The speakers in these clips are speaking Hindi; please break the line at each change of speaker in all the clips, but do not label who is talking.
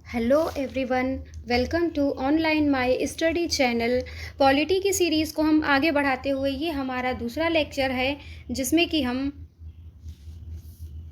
Hello everyone, welcome to online my study channel. Polity की सीरीज़ को हम आगे बढ़ाते हुए ये हमारा दूसरा लेक्चर है, जिसमें कि हम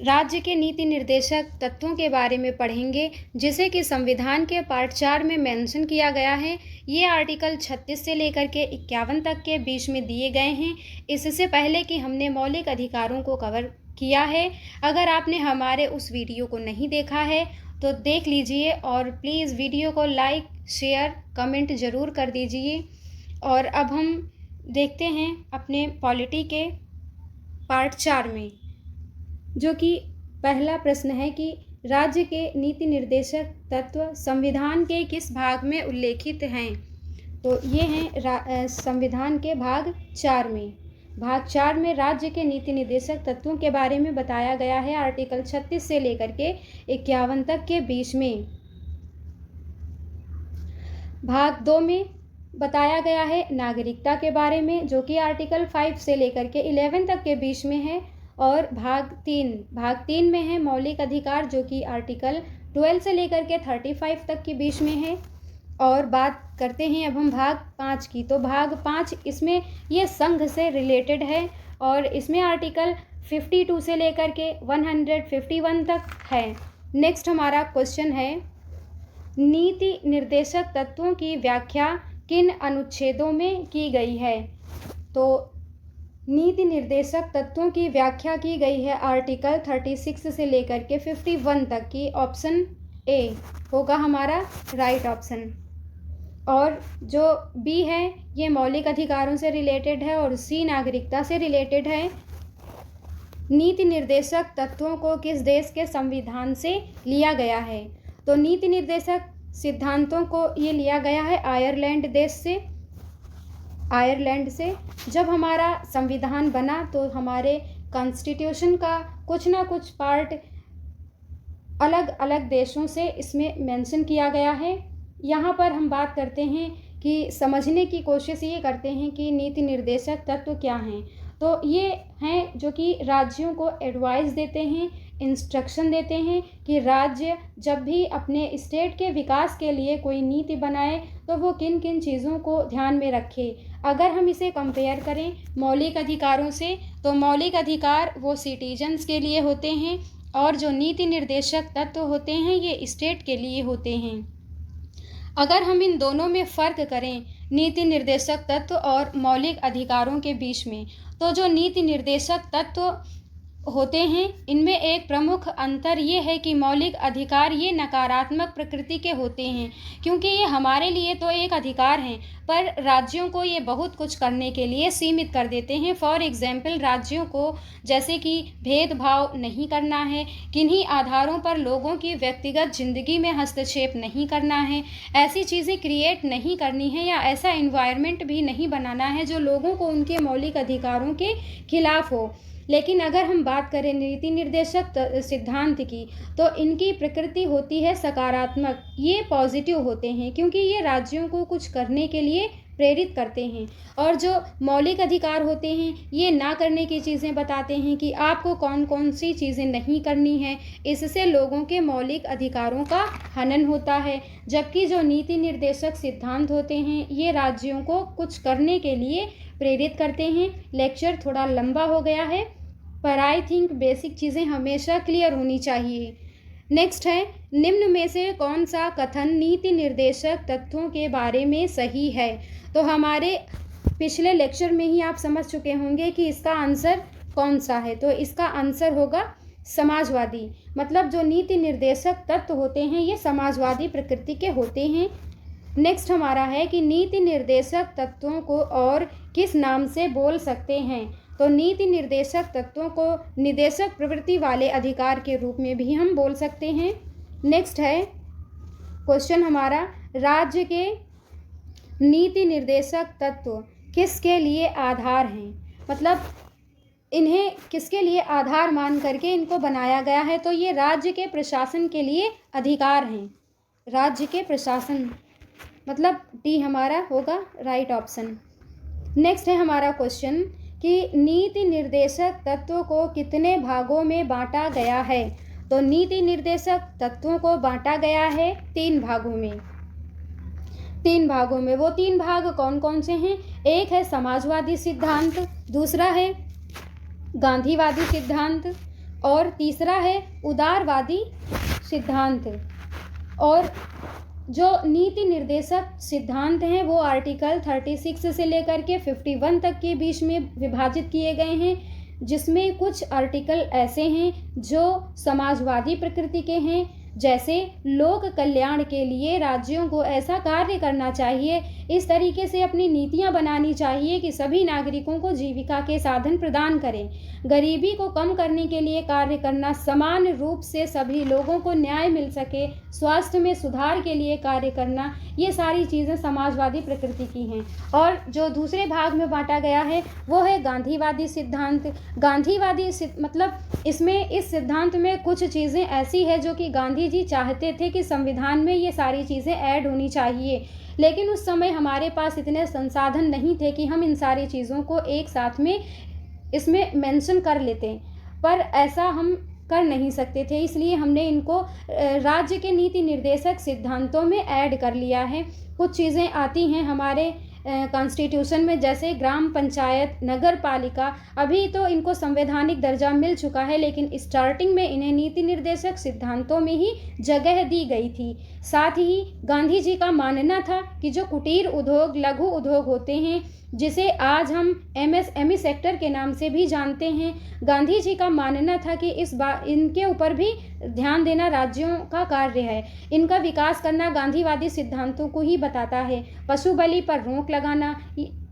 राज्य के नीति निर्देशक तत्वों के बारे में पढ़ेंगे, जिसे कि संविधान के पार्ट 4 में मेंशन किया गया है। ये आर्टिकल 36 से लेकर के 51 तक के बीच में दिए गए हैं। इससे पहले कि हमने मौलिक अधिकारों को कवर किया है। अगर आपने हमारे उस वीडियो को नहीं देखा है तो देख लीजिए और प्लीज़ वीडियो को लाइक, शेयर, कमेंट ज़रूर कर दीजिए। और अब हम देखते हैं अपने पॉलिटी के पार्ट 4 में, जो कि पहला प्रश्न है कि राज्य के नीति निर्देशक तत्व संविधान के किस भाग में उल्लेखित हैं। तो ये हैं संविधान के भाग 4 में। भाग 4 में राज्य के नीति निर्देशक तत्वों के बारे में बताया गया है, आर्टिकल 36 से लेकर के 51 तक के बीच में। भाग 2 में बताया गया है नागरिकता के बारे में, जो कि आर्टिकल 5 से लेकर के 11 तक के बीच में है। और भाग 3 में है मौलिक अधिकार, जो कि आर्टिकल 12 से लेकर के 35 तक के बीच में है। और बात करते हैं अब हम भाग 5 की। तो भाग 5 इसमें ये संघ से रिलेटेड है और इसमें आर्टिकल 52 से लेकर के 151 तक है। नेक्स्ट हमारा क्वेश्चन है, नीति निर्देशक तत्वों की व्याख्या किन अनुच्छेदों में की गई है। तो नीति निर्देशक तत्वों की व्याख्या की गई है आर्टिकल 36 से लेकर के 51 तक की। ऑप्शन ए होगा हमारा राइट ऑप्शन। और जो बी है ये मौलिक अधिकारों से रिलेटेड है और सी नागरिकता से रिलेटेड है। नीति निर्देशक तत्वों को किस देश के संविधान से लिया गया है। तो नीति निर्देशक सिद्धांतों को ये लिया गया है आयरलैंड देश से। आयरलैंड से जब हमारा संविधान बना तो हमारे कॉन्स्टिट्यूशन का कुछ ना कुछ पार्ट अलग अलग देशों से इसमें मेंशन किया गया है। यहाँ पर हम बात करते हैं कि समझने की कोशिश ये करते हैं कि नीति निर्देशक तत्व क्या हैं। तो ये हैं जो कि राज्यों को एडवाइस देते हैं, इंस्ट्रक्शन देते हैं कि राज्य जब भी अपने स्टेट के विकास के लिए कोई नीति बनाए तो वो किन किन चीज़ों को ध्यान में रखे। अगर हम इसे कंपेयर करें मौलिक अधिकारों से, तो मौलिक अधिकार वो सिटीजन्स के लिए होते हैं और जो नीति निर्देशक तत्व होते हैं ये स्टेट के लिए होते हैं। अगर हम इन दोनों में फ़र्क करें नीति निर्देशक तत्व और मौलिक अधिकारों के बीच में, तो जो नीति निर्देशक तत्व होते हैं इनमें एक प्रमुख अंतर ये है कि मौलिक अधिकार ये नकारात्मक प्रकृति के होते हैं, क्योंकि ये हमारे लिए तो एक अधिकार हैं पर राज्यों को ये बहुत कुछ करने के लिए सीमित कर देते हैं। फॉर एग्जाम्पल, राज्यों को जैसे कि भेदभाव नहीं करना है, किन्हीं आधारों पर लोगों की व्यक्तिगत ज़िंदगी में हस्तक्षेप नहीं करना है, ऐसी चीज़ें क्रिएट नहीं करनी है या ऐसा इन्वायरमेंट भी नहीं बनाना है जो लोगों को उनके मौलिक अधिकारों के खिलाफ हो। लेकिन अगर हम बात करें नीति निर्देशक सिद्धांत की, तो इनकी प्रकृति होती है सकारात्मक। ये पॉजिटिव होते हैं क्योंकि ये राज्यों को कुछ करने के लिए प्रेरित करते हैं। और जो मौलिक अधिकार होते हैं ये ना करने की चीज़ें बताते हैं कि आपको कौन कौन सी चीज़ें नहीं करनी है। इससे लोगों के मौलिक अधिकारों का हनन होता है। जबकि जो नीति निर्देशक सिद्धांत होते हैं ये राज्यों को कुछ करने के लिए प्रेरित करते हैं। लेक्चर थोड़ा लंबा हो गया है पर आई थिंक बेसिक चीज़ें हमेशा क्लियर होनी चाहिए। नेक्स्ट है, निम्न में से कौन सा कथन नीति निर्देशक तत्वों के बारे में सही है। तो हमारे पिछले लेक्चर में ही आप समझ चुके होंगे कि इसका आंसर कौन सा है। तो इसका आंसर होगा समाजवादी। मतलब जो नीति निर्देशक तत्व होते हैं ये समाजवादी प्रकृति के होते हैं। नेक्स्ट हमारा है कि नीति निर्देशक तत्वों को और किस नाम से बोल सकते हैं। तो नीति निर्देशक तत्वों को निदेशक प्रवृत्ति वाले अधिकार के रूप में भी हम बोल सकते हैं। नेक्स्ट है क्वेश्चन हमारा, राज्य के नीति निर्देशक तत्व किसके लिए आधार हैं। मतलब इन्हें किसके लिए आधार मान करके इनको बनाया गया है। तो ये राज्य के प्रशासन के लिए अधिकार हैं। राज्य के प्रशासन मतलब डी हमारा होगा राइट ऑप्शन। नेक्स्ट है हमारा क्वेश्चन कि नीति निर्देशक तत्व को कितने भागों में बांटा गया है। तो नीति निर्देशक तत्वों को बांटा गया है 3 भागों में। 3 भागों में, वो 3 भाग कौन कौन से हैं? एक है समाजवादी सिद्धांत, दूसरा है गांधीवादी सिद्धांत और तीसरा है उदारवादी सिद्धांत। और जो नीति निर्देशक सिद्धांत हैं वो आर्टिकल 36 से लेकर के 51 तक के बीच में विभाजित किए गए हैं, जिसमें कुछ आर्टिकल ऐसे हैं जो समाजवादी प्रकृति के हैं, जैसे लोक कल्याण के लिए राज्यों को ऐसा कार्य करना चाहिए, इस तरीके से अपनी नीतियां बनानी चाहिए कि सभी नागरिकों को जीविका के साधन प्रदान करें, गरीबी को कम करने के लिए कार्य करना, समान रूप से सभी लोगों को न्याय मिल सके, स्वास्थ्य में सुधार के लिए कार्य करना, ये सारी चीज़ें समाजवादी प्रकृति की हैं। और जो दूसरे भाग में बांटा गया है वो है गांधीवादी सिद्धांत। गांधीवादी मतलब इसमें, इस सिद्धांत में कुछ चीज़ें ऐसी है जो कि गांधी जी चाहते थे कि संविधान में ये सारी चीज़ें ऐड होनी चाहिए, लेकिन उस समय हमारे पास इतने संसाधन नहीं थे कि हम इन सारी चीज़ों को एक साथ में इसमें मेंशन कर लेते, पर ऐसा हम कर नहीं सकते थे, इसलिए हमने इनको राज्य के नीति निर्देशक सिद्धांतों में ऐड कर लिया है। कुछ चीज़ें आती हैं हमारे कॉन्स्टिट्यूशन में, जैसे ग्राम पंचायत, नगर पालिका, अभी तो इनको संवैधानिक दर्जा मिल चुका है, लेकिन स्टार्टिंग में इन्हें नीति निर्देशक सिद्धांतों में ही जगह दी गई थी। साथ ही गांधी जी का मानना था कि जो कुटीर उद्योग, लघु उद्योग होते हैं, जिसे आज हम MSME सेक्टर के नाम से भी जानते हैं, गांधी जी का मानना था कि इनके ऊपर भी ध्यान देना राज्यों का कार्य है। इनका विकास करना गांधीवादी सिद्धांतों को ही बताता है। पशु बलि पर रोक लगाना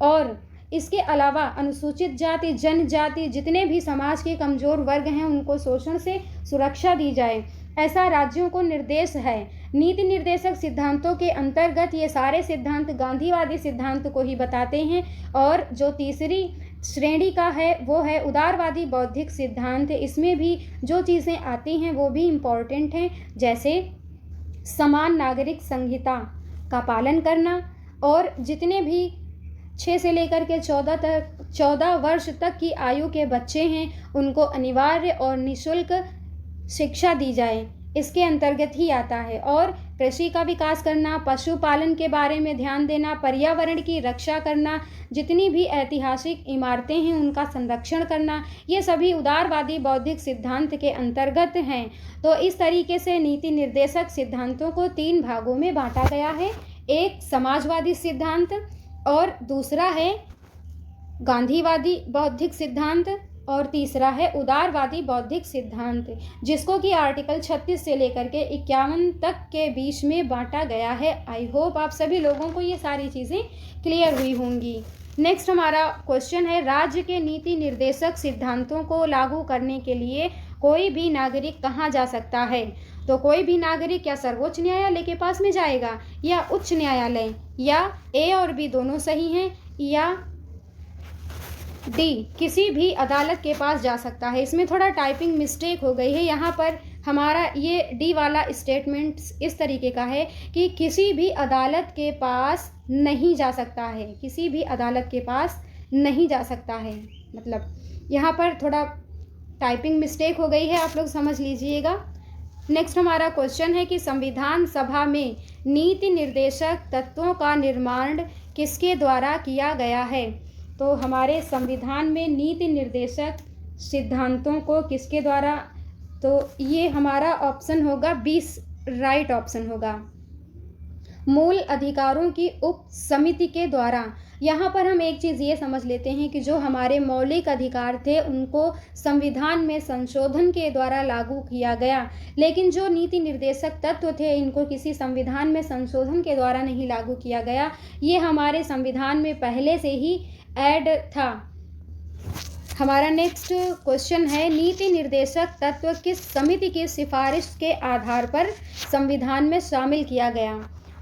और इसके अलावा अनुसूचित जाति, जनजाति, जितने भी समाज के कमज़ोर वर्ग हैं उनको शोषण से सुरक्षा दी जाए, ऐसा राज्यों को निर्देश है। नीति निर्देशक सिद्धांतों के अंतर्गत ये सारे सिद्धांत गांधीवादी सिद्धांत को ही बताते हैं। और जो तीसरी श्रेणी का है वो है उदारवादी बौद्धिक सिद्धांत। इसमें भी जो चीज़ें आती हैं वो भी इम्पॉर्टेंट हैं, जैसे समान नागरिक संहिता का पालन करना, और जितने भी 6 से लेकर के 14 वर्ष तक की आयु के बच्चे हैं उनको अनिवार्य और निःशुल्क शिक्षा दी जाए, इसके अंतर्गत ही आता है। और कृषि का विकास करना, पशुपालन के बारे में ध्यान देना, पर्यावरण की रक्षा करना, जितनी भी ऐतिहासिक इमारतें हैं उनका संरक्षण करना, ये सभी उदारवादी बौद्धिक सिद्धांत के अंतर्गत हैं। तो इस तरीके से नीति निर्देशक सिद्धांतों को 3 भागों में बांटा गया है। एक समाजवादी सिद्धांत और दूसरा है गांधीवादी बौद्धिक सिद्धांत और तीसरा है उदारवादी बौद्धिक सिद्धांत, जिसको कि आर्टिकल 36 से लेकर के 51 तक के बीच में बांटा गया है। आई होप आप सभी लोगों को ये सारी चीज़ें क्लियर हुई होंगी। नेक्स्ट हमारा क्वेश्चन है, राज्य के नीति निर्देशक सिद्धांतों को लागू करने के लिए कोई भी नागरिक कहाँ जा सकता है? तो कोई भी नागरिक या सर्वोच्च न्यायालय के पास में जाएगा, या उच्च न्यायालय, या ए और बी दोनों सही हैं, या डी किसी भी अदालत के पास जा सकता है। इसमें थोड़ा टाइपिंग मिस्टेक हो गई है, यहाँ पर हमारा ये डी वाला स्टेटमेंट इस तरीके का है कि किसी भी अदालत के पास नहीं जा सकता है, किसी भी अदालत के पास नहीं जा सकता है, मतलब यहाँ पर थोड़ा टाइपिंग मिस्टेक हो गई है, आप लोग समझ लीजिएगा। नेक्स्ट हमारा क्वेश्चन है कि संविधान सभा में नीति निर्देशक तत्वों का निर्माण किसके द्वारा किया गया है? तो हमारे संविधान में नीति निर्देशक सिद्धांतों को किसके द्वारा, तो ये हमारा ऑप्शन होगा 20 राइट ऑप्शन होगा, मूल अधिकारों की उप समिति के द्वारा। यहाँ पर हम एक चीज़ ये समझ लेते हैं कि जो हमारे मौलिक अधिकार थे उनको संविधान में संशोधन के द्वारा लागू किया गया, लेकिन जो नीति निर्देशक तत्व थे इनको किसी संविधान में संशोधन के द्वारा नहीं लागू किया गया, ये हमारे संविधान में पहले से ही ऐड था। हमारा नेक्स्ट क्वेश्चन है, नीति निर्देशक तत्व किस समिति की सिफारिश के आधार पर संविधान में शामिल किया गया?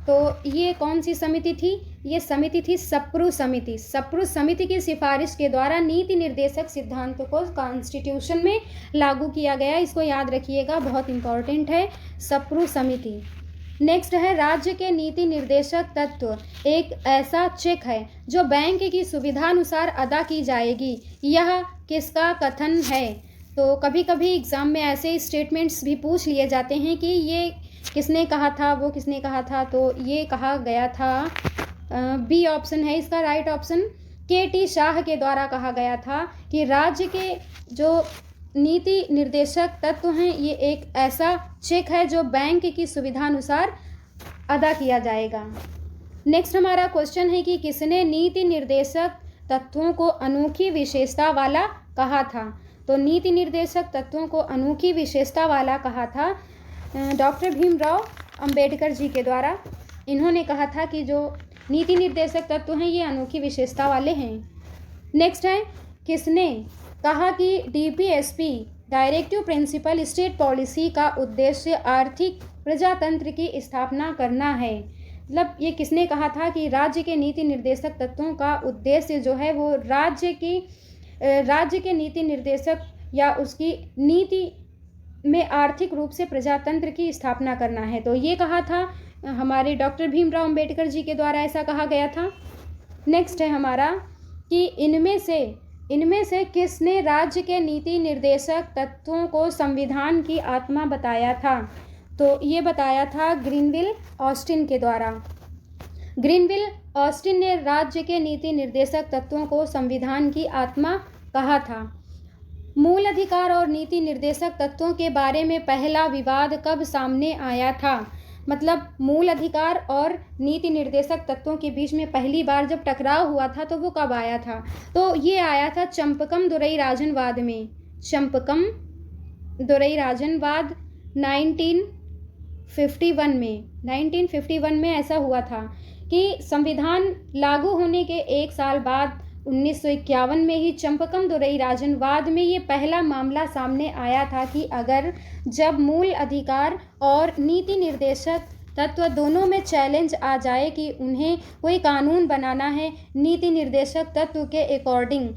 तो ये कौन सी समिति थी? ये समिति थी सप्रू समिति। सप्रू समिति की सिफारिश के द्वारा नीति निर्देशक सिद्धांत को कॉन्स्टिट्यूशन में लागू किया गया, इसको याद रखिएगा, बहुत इंपॉर्टेंट है, सप्रू समिति। नेक्स्ट है, राज्य के नीति निर्देशक तत्व एक ऐसा चेक है जो बैंक की सुविधानुसार अदा की जाएगी, यह किसका कथन है? तो कभी कभी एग्ज़ाम में ऐसे स्टेटमेंट्स भी पूछ लिए जाते हैं कि ये किसने कहा था, वो किसने कहा था। तो ये कहा गया था, बी ऑप्शन है इसका राइट ऑप्शन, के.टी. शाह के द्वारा कहा गया था कि राज्य के जो नीति निर्देशक तत्व हैं ये एक ऐसा चेक है जो बैंक की सुविधा अनुसार अदा किया जाएगा। नेक्स्ट हमारा क्वेश्चन है कि किसने नीति निर्देशक तत्वों को अनोखी विशेषता वाला कहा था। तो नीति निर्देशक तत्वों को अनोखी विशेषता वाला कहा था डॉक्टर भीमराव अंबेडकर जी के द्वारा। इन्होंने कहा था कि जो नीति निर्देशक तत्व हैं ये अनोखी विशेषता वाले हैं। नेक्स्ट है, किसने कहा कि DPSP directive principle state policy का उद्देश्य आर्थिक प्रजातंत्र की स्थापना करना है। मतलब ये किसने कहा था कि राज्य के नीति निर्देशक तत्वों का उद्देश्य जो है वो राज्य के नीति निर्देशक या उसकी नीति में आर्थिक रूप से प्रजातंत्र की स्थापना करना है। तो ये कहा था हमारे डॉक्टर भीमराव अंबेडकर जी के द्वारा, ऐसा कहा गया था। नेक्स्ट है हमारा कि इनमें से किसने राज्य के नीति निर्देशक तत्वों को संविधान की आत्मा बताया था। तो ये बताया था ग्रीनविल ऑस्टिन के द्वारा। ग्रीनविल ऑस्टिन ने राज्य के नीति निर्देशक तत्वों को संविधान की आत्मा कहा था। मूल अधिकार और नीति निर्देशक तत्वों के बारे में पहला विवाद कब सामने आया था। मतलब मूल अधिकार और नीति निर्देशक तत्वों के बीच में पहली बार जब टकराव हुआ था तो वो कब आया था। तो ये आया था चंपकम दुरई राजनवाद में। चंपकम दुरई राजनवाद 1951 में ऐसा हुआ था कि संविधान लागू होने के एक साल बाद 1951 में ही चंपकम दुरई राजनवाद में ये पहला मामला सामने आया था कि अगर जब मूल अधिकार और नीति निर्देशक तत्व दोनों में चैलेंज आ जाए कि उन्हें कोई कानून बनाना है नीति निर्देशक तत्व के अकॉर्डिंग,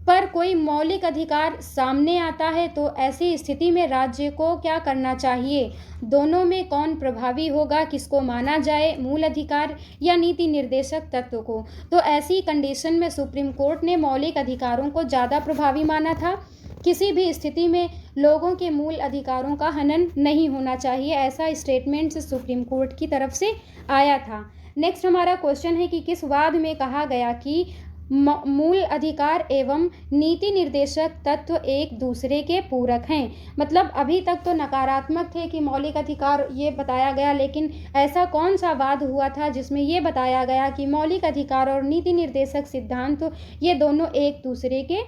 पर कोई मौलिक अधिकार सामने आता है, तो ऐसी स्थिति में राज्य को क्या करना चाहिए, दोनों में कौन प्रभावी होगा, किसको माना जाए, मूल अधिकार या नीति निर्देशक तत्व को। तो ऐसी कंडीशन में सुप्रीम कोर्ट ने मौलिक अधिकारों को ज़्यादा प्रभावी माना था। किसी भी स्थिति में लोगों के मूल अधिकारों का हनन नहीं होना चाहिए, ऐसा स्टेटमेंट सुप्रीम कोर्ट की तरफ से आया था। नेक्स्ट हमारा क्वेश्चन है कि किस वाद में कहा गया कि मूल अधिकार एवं नीति निर्देशक तत्व एक दूसरे के पूरक हैं। मतलब अभी तक तो नकारात्मक थे कि मौलिक अधिकार ये बताया गया, लेकिन ऐसा कौन सा वाद हुआ था जिसमें ये बताया गया कि मौलिक अधिकार और नीति निर्देशक सिद्धांत ये दोनों एक दूसरे के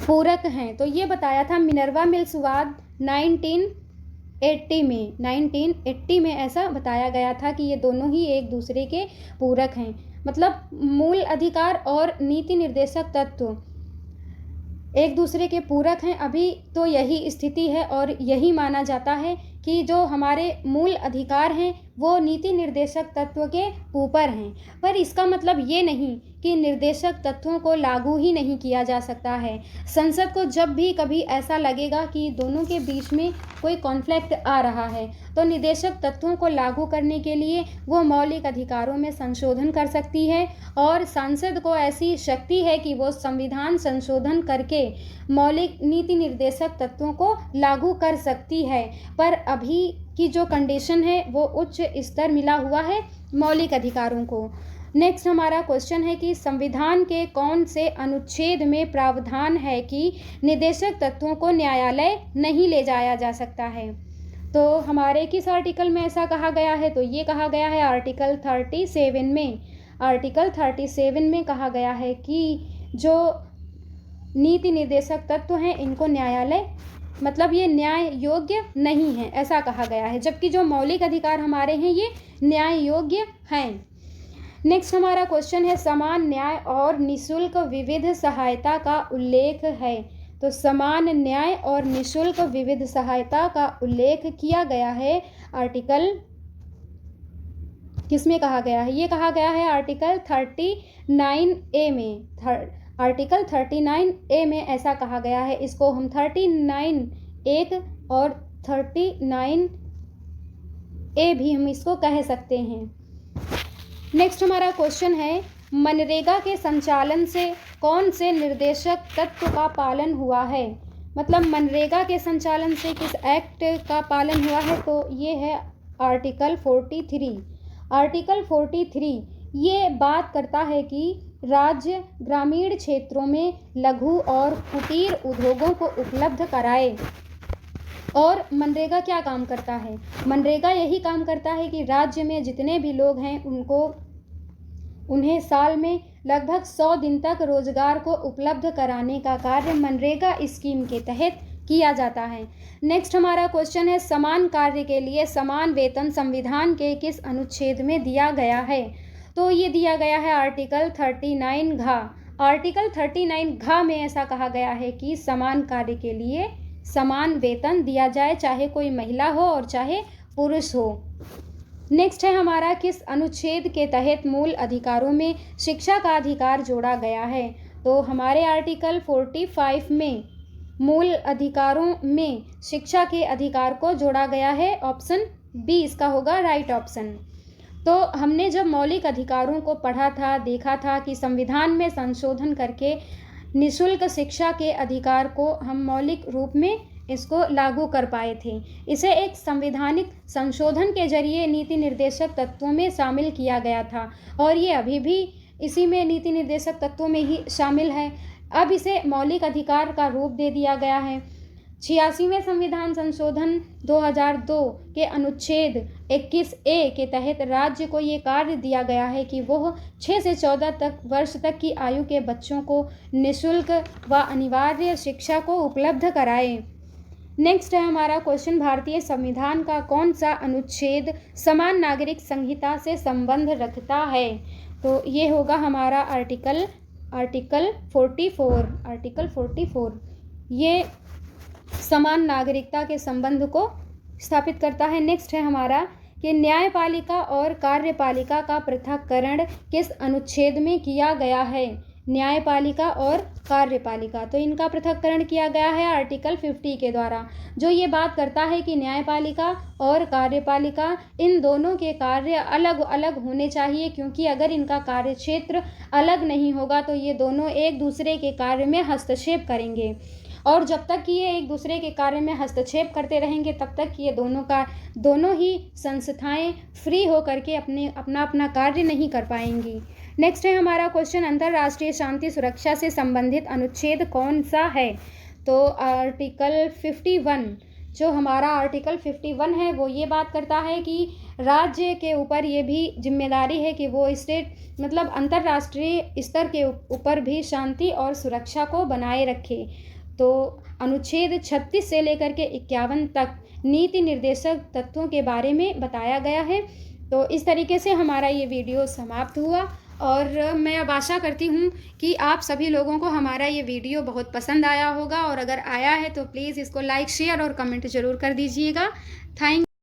पूरक हैं। तो ये बताया था मिनर्वा मिल्स वाद 1980 में ऐसा बताया गया था कि ये दोनों ही एक दूसरे के पूरक हैं। मतलब मूल अधिकार और नीति निर्देशक तत्व एक दूसरे के पूरक हैं। अभी तो यही स्थिति है और यही माना जाता है कि जो हमारे मूल अधिकार हैं वो नीति निर्देशक तत्व के ऊपर हैं, पर इसका मतलब ये नहीं कि निर्देशक तत्वों को लागू ही नहीं किया जा सकता है। संसद को जब भी कभी ऐसा लगेगा कि दोनों के बीच में कोई कॉन्फ्लिक्ट आ रहा है तो निर्देशक तत्वों को लागू करने के लिए वो मौलिक अधिकारों में संशोधन कर सकती है, और सांसद को ऐसी शक्ति है कि वो संविधान संशोधन करके मौलिक नीति निर्देशक तत्वों को लागू कर सकती है। पर अभी की जो कंडीशन है वो उच्च स्तर मिला हुआ है मौलिक अधिकारों को। नेक्स्ट हमारा क्वेश्चन है कि संविधान के कौन से अनुच्छेद में प्रावधान है कि निर्देशक तत्वों को न्यायालय नहीं ले जाया जा सकता है। तो हमारे किस आर्टिकल में ऐसा कहा गया है, तो ये कहा गया है आर्टिकल 37 में। आर्टिकल 37 में कहा गया है कि जो नीति निर्देशक तत्व हैं इनको न्यायालय मतलब ये न्याय योग्य नहीं है, ऐसा कहा गया है, जबकि जो मौलिक अधिकार हमारे हैं ये न्याय योग्य हैं। नेक्स्ट हमारा क्वेश्चन है समान न्याय और निःशुल्क विविध सहायता का उल्लेख है। तो समान न्याय और निःशुल्क विविध सहायता का उल्लेख किया गया है आर्टिकल किसमें कहा गया है, ये कहा गया है आर्टिकल 39A में। आर्टिकल 39A में ऐसा कहा गया है। इसको हम 39(1) और 39A भी हम इसको कह सकते हैं। नेक्स्ट हमारा क्वेश्चन है मनरेगा के संचालन से कौन से निर्देशक तत्व का पालन हुआ है। मतलब मनरेगा के संचालन से किस एक्ट का पालन हुआ है, तो ये है आर्टिकल 43। आर्टिकल 43 ये बात करता है कि राज्य ग्रामीण क्षेत्रों में लघु और कुटीर उद्योगों को उपलब्ध कराए। और मनरेगा क्या काम करता है? मनरेगा यही काम करता है कि राज्य में जितने भी लोग हैं उन्हें साल में लगभग 100 दिन तक रोजगार को उपलब्ध कराने का कार्य मनरेगा स्कीम के तहत किया जाता है। नेक्स्ट हमारा क्वेश्चन है, समान कार्य के लिए समान वेतन संविधान के किस अनुच्छेद में दिया गया है? तो ये दिया गया है आर्टिकल 39 घ। आर्टिकल 39 घ में ऐसा कहा गया है कि समान कार्य के लिए समान वेतन दिया जाए, चाहे कोई महिला हो और चाहे पुरुष हो। नेक्स्ट है हमारा, किस अनुच्छेद के तहत मूल अधिकारों में शिक्षा का अधिकार जोड़ा गया है? तो हमारे आर्टिकल 45 में मूल अधिकारों में शिक्षा के अधिकार को जोड़ा गया है। ऑप्शन बी इसका होगा राइट ऑप्शन। तो हमने जब मौलिक अधिकारों को पढ़ा था, देखा था कि संविधान में संशोधन करके निःशुल्क शिक्षा के अधिकार को हम मौलिक रूप में इसको लागू कर पाए थे। इसे एक संवैधानिक संशोधन के जरिए नीति निर्देशक तत्वों में शामिल किया गया था और ये अभी भी इसी में नीति निर्देशक तत्वों में ही शामिल है। अब इसे मौलिक अधिकार का रूप दे दिया गया है। 86वें संविधान संशोधन 2002 के अनुच्छेद 21A के तहत राज्य को ये कार्य दिया गया है कि वह 6 से 14 वर्ष तक की आयु के बच्चों को निःशुल्क व अनिवार्य शिक्षा को उपलब्ध कराए। नेक्स्ट है हमारा क्वेश्चन, भारतीय संविधान का कौन सा अनुच्छेद समान नागरिक संहिता से संबंध रखता है? तो ये होगा हमारा आर्टिकल 44। आर्टिकल 44 ये समान नागरिकता के संबंध को स्थापित करता है। नेक्स्ट है हमारा कि न्यायपालिका और कार्यपालिका का पृथक्करण किस अनुच्छेद में किया गया है? न्यायपालिका और कार्यपालिका, तो इनका पृथक्करण किया गया है आर्टिकल 50 के द्वारा, जो ये बात करता है कि न्यायपालिका और कार्यपालिका इन दोनों के कार्य अलग अलग होने चाहिए, क्योंकि अगर इनका कार्य क्षेत्र अलग नहीं होगा तो ये दोनों एक दूसरे के कार्य में हस्तक्षेप करेंगे और जब तक कि ये एक दूसरे के कार्य में हस्तक्षेप करते रहेंगे तब तक ये दोनों ही संस्थाएं फ्री हो करके अपना कार्य नहीं कर पाएंगी। नेक्स्ट है हमारा क्वेश्चन, अंतर्राष्ट्रीय शांति सुरक्षा से संबंधित अनुच्छेद कौन सा है? तो आर्टिकल 51, जो हमारा आर्टिकल 51 है वो ये बात करता है कि राज्य के ऊपर ये भी जिम्मेदारी है कि वो स्टेट मतलब अंतर्राष्ट्रीय स्तर के ऊपर भी शांति और सुरक्षा को बनाए रखे। तो अनुच्छेद 36 से लेकर के 51 तक नीति निर्देशक तत्वों के बारे में बताया गया है। तो इस तरीके से हमारा ये वीडियो समाप्त हुआ और मैं अब आशा करती हूँ कि आप सभी लोगों को हमारा ये वीडियो बहुत पसंद आया होगा और अगर आया है तो प्लीज़ इसको लाइक, शेयर और कमेंट ज़रूर कर दीजिएगा। थैंक